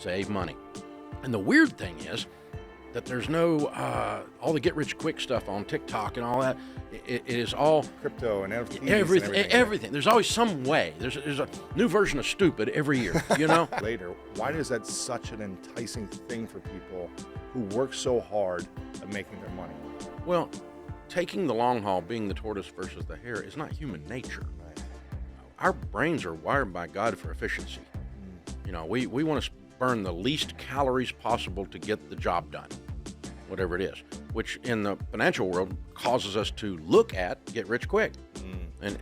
save money. And the weird thing is that there's no, all the get-rich-quick stuff on TikTok and all that, it is all crypto and NFTs everything. There's always some way. There's a new version of stupid every year, you know? Later, why is that such an enticing thing for people who work so hard at making their money? Well, taking the long haul, being the tortoise versus the hare, is not human nature. Right. Our brains are wired by God for efficiency. You know, we want to burn the least calories possible to get the job done, whatever it is, which in the financial world causes us to look at get rich quick.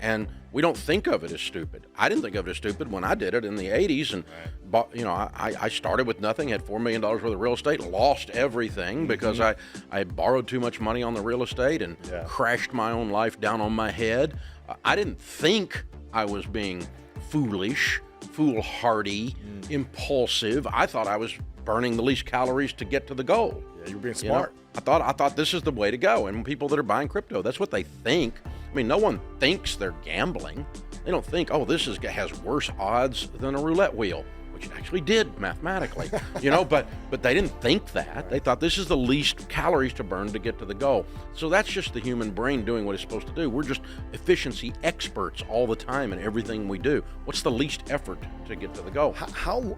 And we don't think of it as stupid. I didn't think of it as stupid when I did it in the 80s and bought, you know, I started with nothing, had $4 million worth of real estate, lost everything because I borrowed too much money on the real estate and crashed my own life down on my head. I didn't think I was being foolish, foolhardy, impulsive. I thought I was burning the least calories to get to the goal. Yeah, you're being smart. You know, I thought this is the way to go. And people that are buying crypto, that's what they think. I mean, no one thinks they're gambling. They don't think, oh, this has worse odds than a roulette wheel, which it actually did mathematically, you know, but they didn't think that. They thought this is the least calories to burn to get to the goal. So that's just the human brain doing what it's supposed to do. We're just efficiency experts all the time in everything we do. What's the least effort to get to the goal? How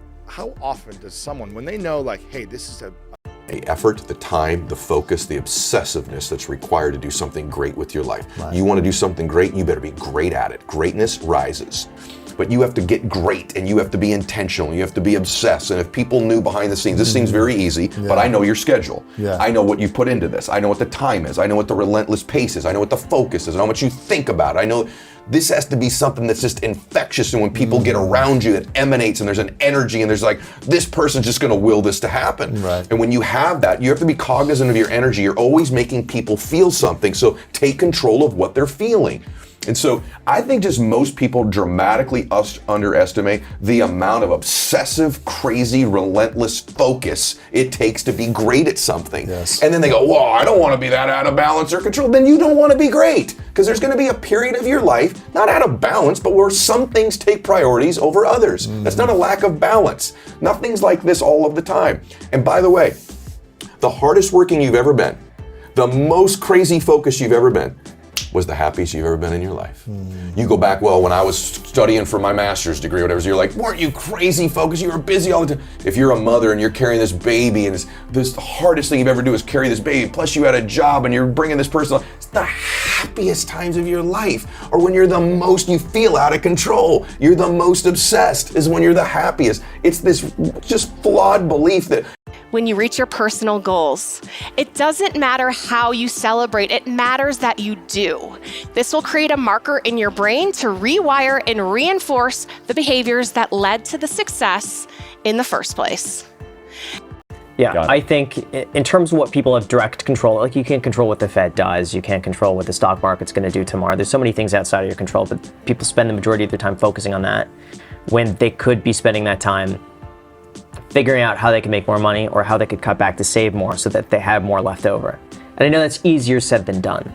often does someone, when they know like, hey, this is the effort, the time, the focus, the obsessiveness that's required to do something great with your life. Right. You want to do something great, you better be great at it. Greatness rises. But you have to get great and you have to be intentional. You have to be obsessed. And if people knew behind the scenes, this seems very easy, but I know your schedule. Yeah. I know what you put into this. I know what the time is. I know what the relentless pace is. I know what the focus is. I know how much you think about it. I know this has to be something that's just infectious, and when people get around you, it emanates, and there's an energy, and there's like, this person's just gonna will this to happen. Right. And when you have that, you have to be cognizant of your energy. You're always making people feel something, so take control of what they're feeling. And so I think just most people dramatically underestimate the amount of obsessive, crazy, relentless focus it takes to be great at something. Yes. And then they go, well, I don't want to be that out of balance or control. Then you don't want to be great, because there's going to be a period of your life, not out of balance, but where some things take priorities over others. That's not a lack of balance. Nothing's like this all of the time. And by the way, the hardest working you've ever been, the most crazy focused you've ever been, was the happiest you've ever been in your life. You go back, well, when I was studying for my master's degree or whatever, so you're like, weren't you crazy focused? You were busy all the time. If you're a mother and you're carrying this baby and this the hardest thing you've ever do is carry this baby, plus you had a job and you're bringing this person on, it's the happiest times of your life. Or when you're the most, you feel out of control. You're the most obsessed is when you're the happiest. It's this just flawed belief that when you reach your personal goals. It doesn't matter how you celebrate, it matters that you do. This will create a marker in your brain to rewire and reinforce the behaviors that led to the success in the first place. Yeah, I think in terms of what people have direct control, like you can't control what the Fed does, you can't control what the stock market's going to do tomorrow. There's so many things outside of your control, but people spend the majority of their time focusing on that when they could be spending that time figuring out how they can make more money or how they could cut back to save more so that they have more left over. And I know that's easier said than done.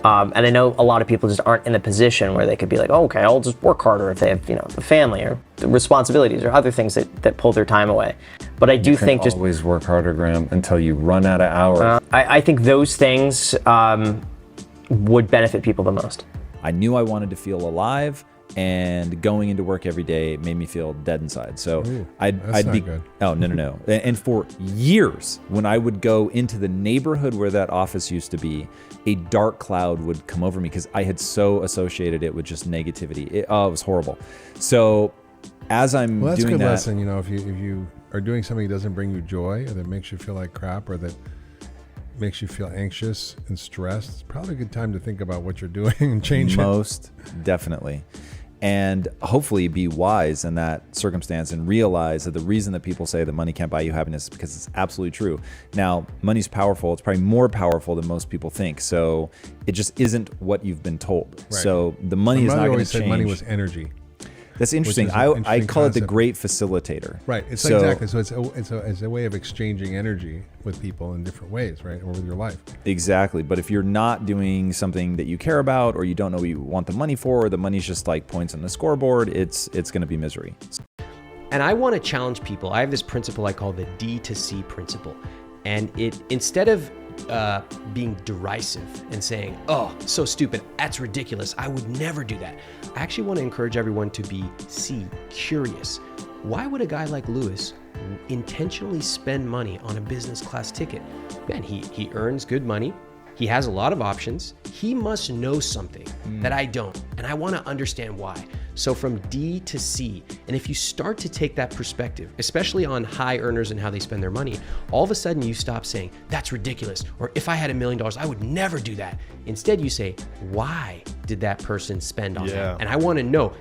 And I know a lot of people just aren't in the position where they could be like, oh, okay, I'll just work harder if they have, you know, a family or responsibilities or other things that pull their time away. But I do think just always work harder, Graham, until you run out of hours. I think those things would benefit people the most. I knew I wanted to feel alive, and going into work every day made me feel dead inside. So I'd be good. Oh, no. And for years, when I would go into the neighborhood where that office used to be, a dark cloud would come over me because I had so associated it with just negativity. It was horrible. So as I'm that's doing a good that, lesson. You know, if you are doing something that doesn't bring you joy, or that makes you feel like crap, or that makes you feel anxious and stressed, it's probably a good time to think about what you're doing and change it. Most definitely. And hopefully be wise in that circumstance and realize that the reason that people say that money can't buy you happiness is because it's absolutely true. Now, money's powerful. It's probably more powerful than most people think. So it just isn't what you've been told. Right. So the money is not going to change. Money was energy. That's interesting. I call it the great facilitator. Right. It's exactly. So it's a way of exchanging energy with people in different ways, right? Or with your life. Exactly. But if you're not doing something that you care about, or you don't know what you want the money for, or the money's just like points on the scoreboard, it's going to be misery. And I want to challenge people. I have this principle I call the D to C principle. And it, instead of being derisive and saying, oh, so stupid, that's ridiculous, I would never do that, I actually want to encourage everyone to be C, curious. Why would a guy like Lewis intentionally spend money on a business class ticket? Man, he earns good money. He has a lot of options. He must know something that I don't, and I want to understand why. So from D to C, and if you start to take that perspective, especially on high earners and how they spend their money, all of a sudden you stop saying, that's ridiculous, or if I had $1 million, I would never do that. Instead you say, why did that person spend on that? And I want to know.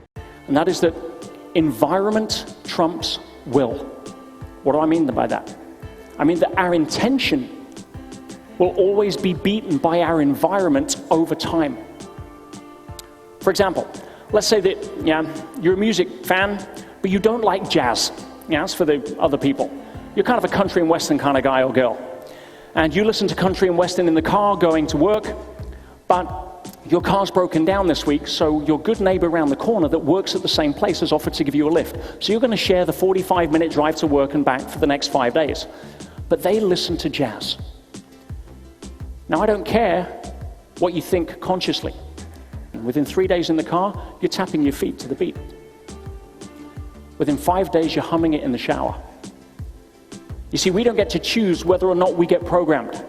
And that is that environment trumps will. What do I mean by that? I mean that our intention will always be beaten by our environment over time. For example, let's say that you're a music fan, but you don't like jazz. That's for the other people. You're kind of a country and western kind of guy or girl. And you listen to country and western in the car going to work, but your car's broken down this week, so your good neighbor around the corner that works at the same place has offered to give you a lift. So you're going to share the 45-minute drive to work and back for the next 5 days. But they listen to jazz. Now, I don't care what you think consciously. Within 3 days in the car, you're tapping your feet to the beat. Within 5 days, you're humming it in the shower. You see, we don't get to choose whether or not we get programmed.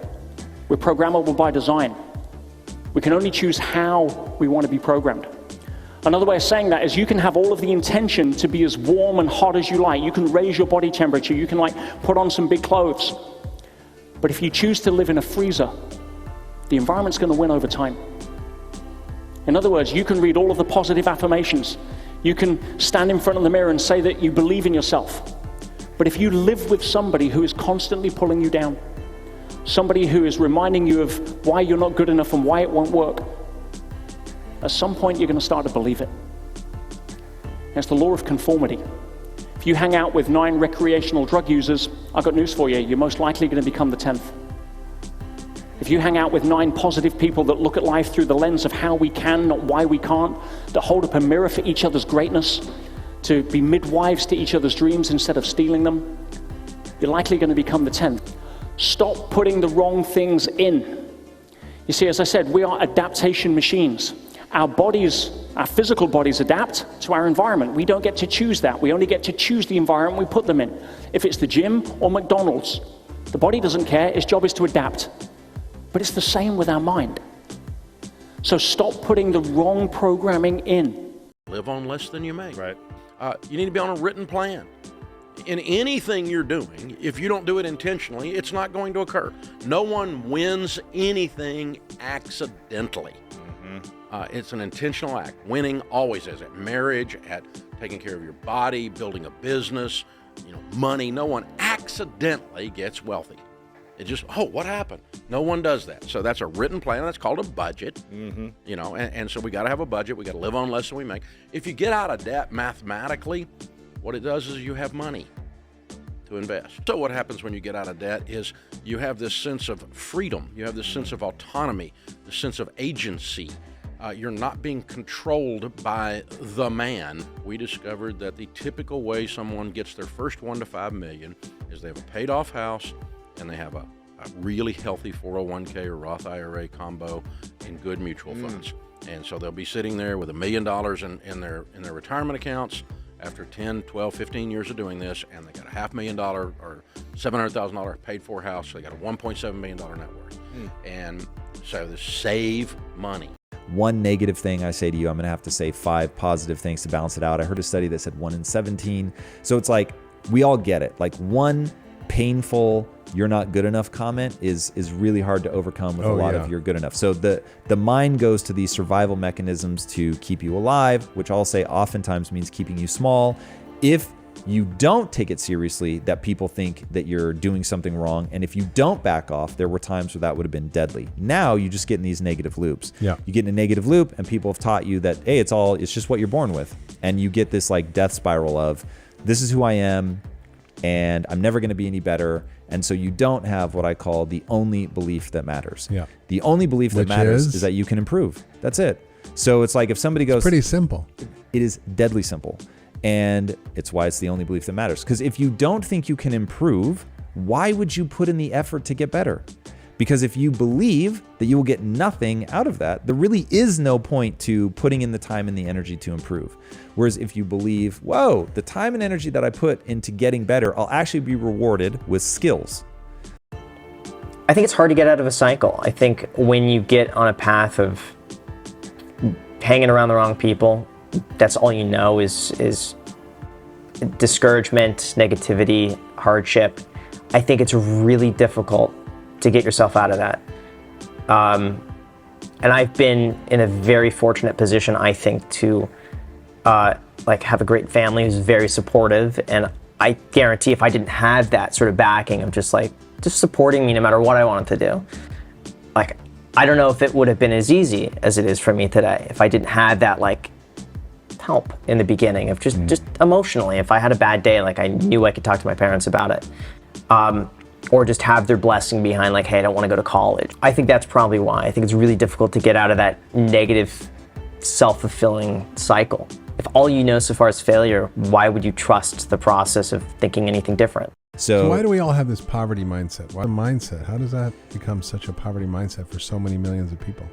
We're programmable by design. We can only choose how we want to be programmed. Another way of saying that is you can have all of the intention to be as warm and hot as you like. You can raise your body temperature. You can put on some big clothes. But if you choose to live in a freezer, the environment's going to win over time. In other words, you can read all of the positive affirmations. You can stand in front of the mirror and say that you believe in yourself. But if you live with somebody who is constantly pulling you down, somebody who is reminding you of why you're not good enough and why it won't work, at some point you're going to start to believe it. It's the law of conformity. If you hang out with 9 recreational drug users, I've got news for you, you're most likely going to become the 10th. If you hang out with 9 positive people that look at life through the lens of how we can, not why we can't, that hold up a mirror for each other's greatness, to be midwives to each other's dreams instead of stealing them, you're likely going to become the 10th. Stop putting the wrong things in. You see, as I said, we are adaptation machines. Our bodies, our physical bodies adapt to our environment. We don't get to choose that. We only get to choose the environment we put them in. If it's the gym or McDonald's, the body doesn't care. Its job is to adapt. But it's the same with our mind. So stop putting the wrong programming in. Live on less than you make. Right. You need to be on a written plan. In anything you're doing, if you don't do it intentionally, it's not going to occur. No one wins anything accidentally. It's an intentional act. Winning always is. At marriage, at taking care of your body, building a business, money. No one accidentally gets wealthy. It just, what happened? No one does that. So that's a written plan. That's called a budget. And so we got to have a budget. We got to live on less than we make. If you get out of debt mathematically, what it does is you have money to invest. So what happens when you get out of debt is you have this sense of freedom. You have this sense of autonomy, the sense of agency. You're not being controlled by the man. We discovered that the typical way someone gets their first $1 to $5 million is they have a paid off house and they have a really healthy 401k or Roth IRA combo in good mutual funds. And so they'll be sitting there with $1 million in their retirement accounts after 10, 12, 15 years of doing this, and they got a $500,000 or $700,000 paid for house, so they got a $1.7 million net worth. And so they save money. One negative thing I say to you, I'm going to have to say 5 positive things to balance it out. I heard a study that said 1 in 17. So it's like, we all get it. Like one painful, you're not good enough comment is really hard to overcome with a lot of you're good enough. So the mind goes to these survival mechanisms to keep you alive, which I'll say oftentimes means keeping you small. If you don't take it seriously, that people think that you're doing something wrong. And if you don't back off, there were times where that would have been deadly. Now you just get in these negative loops. You get in a negative loop and people have taught you that, hey, it's just what you're born with. And you get this like death spiral of, this is who I am and I'm never going to be any better. And so you don't have what I call the only belief that matters. The only belief that matters is that you can improve. That's it. So it's like if somebody goes... It's pretty simple. It is deadly simple. And it's why it's the only belief that matters. Because if you don't think you can improve, why would you put in the effort to get better? Because if you believe that you will get nothing out of that, there really is no point to putting in the time and the energy to improve. Whereas if you believe, whoa, the time and energy that I put into getting better, I'll actually be rewarded with skills. I think it's hard to get out of a cycle. I think when you get on a path of hanging around the wrong people, that's all you know is discouragement, negativity, hardship. I think it's really difficult to get yourself out of that. And I've been in a very fortunate position, I think, to have a great family who's very supportive. And I guarantee if I didn't have that sort of backing of just supporting me no matter what I wanted to do, I don't know if it would have been as easy as it is for me today if I didn't have that help in the beginning of just emotionally. If I had a bad day, I knew I could talk to my parents about it. Or just have their blessing behind, hey, I don't want to go to college. I think that's probably why. I think it's really difficult to get out of that negative, self-fulfilling cycle. If all you know so far is failure, why would you trust the process of thinking anything different? So why do we all have this poverty mindset? Why mindset? How does that become such a poverty mindset for so many millions of people?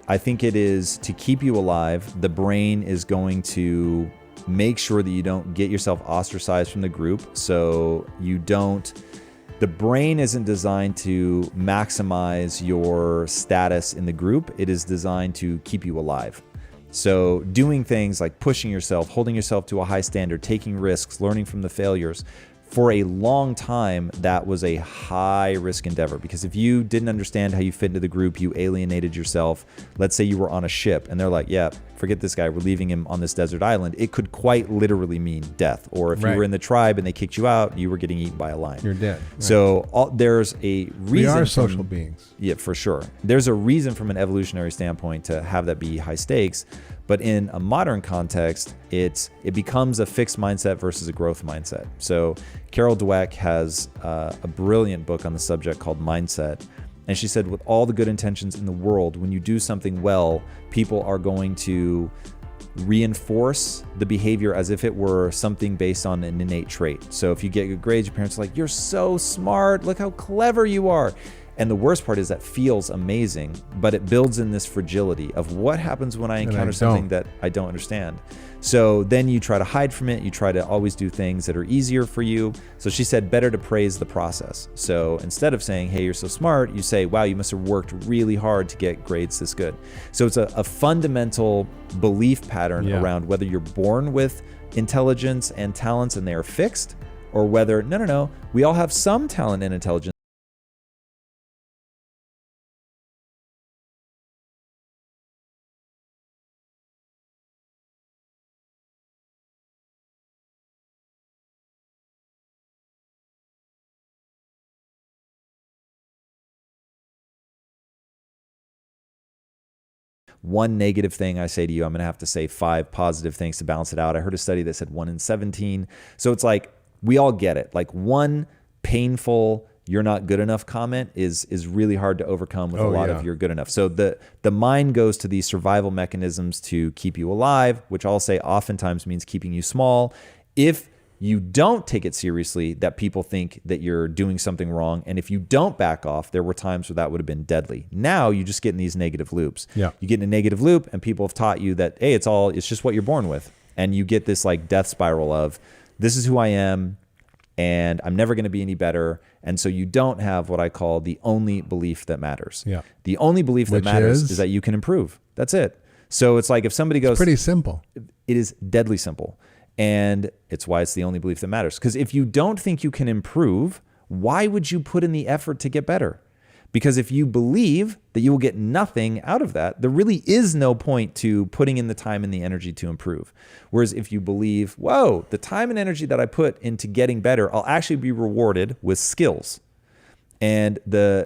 I think it is to keep you alive. The brain is going to make sure that you don't get yourself ostracized from the group. So the brain isn't designed to maximize your status in the group. It is designed to keep you alive. So doing things like pushing yourself, holding yourself to a high standard, taking risks, learning from the failures. For a long time, that was a high risk endeavor, because if you didn't understand how you fit into the group, you alienated yourself. Let's say you were on a ship and they're like, yeah, forget this guy, we're leaving him on this desert island. It could quite literally mean death. Or if you were in the tribe and they kicked you out, you were getting eaten by a lion. You're dead. Right. So there's a reason. We are social beings. Yeah, for sure. There's a reason from an evolutionary standpoint to have that be high stakes. But in a modern context, it becomes a fixed mindset versus a growth mindset. So Carol Dweck has a brilliant book on the subject called Mindset. And she said, with all the good intentions in the world, when you do something well, people are going to reinforce the behavior as if it were something based on an innate trait. So if you get good grades, your parents are like, you're so smart, look how clever you are. And the worst part is that feels amazing, but it builds in this fragility of what happens when I encounter something that I don't understand. So then you try to hide from it. You try to always do things that are easier for you. So she said, better to praise the process. So instead of saying, hey, you're so smart, you say, wow, you must have worked really hard to get grades this good. So it's a fundamental belief pattern around whether you're born with intelligence and talents and they are fixed, or whether, no, we all have some talent and intelligence. One negative thing I say to you, I'm going to have to say 5 positive things to balance it out. I heard a study that said 1 in 17. So it's we all get it. One painful, you're not good enough comment is really hard to overcome with a lot of you're good enough. So the mind goes to these survival mechanisms to keep you alive, which I'll say oftentimes means keeping you small. If you don't take it seriously, that people think that you're doing something wrong. And if you don't back off, there were times where that would have been deadly. Now you just get in these negative loops. Yeah. You get in a negative loop and people have taught you that, hey, it's just what you're born with. And you get this death spiral of, this is who I am and I'm never going to be any better. And so you don't have what I call the only belief that matters. Yeah. The only belief that matters is that you can improve. That's it. So it's if somebody goes... It's pretty simple. It is deadly simple. And it's why it's the only belief that matters. Because if you don't think you can improve, why would you put in the effort to get better? Because if you believe that you will get nothing out of that, there really is no point to putting in the time and the energy to improve. Whereas if you believe, whoa, the time and energy that I put into getting better, I'll actually be rewarded with skills. And the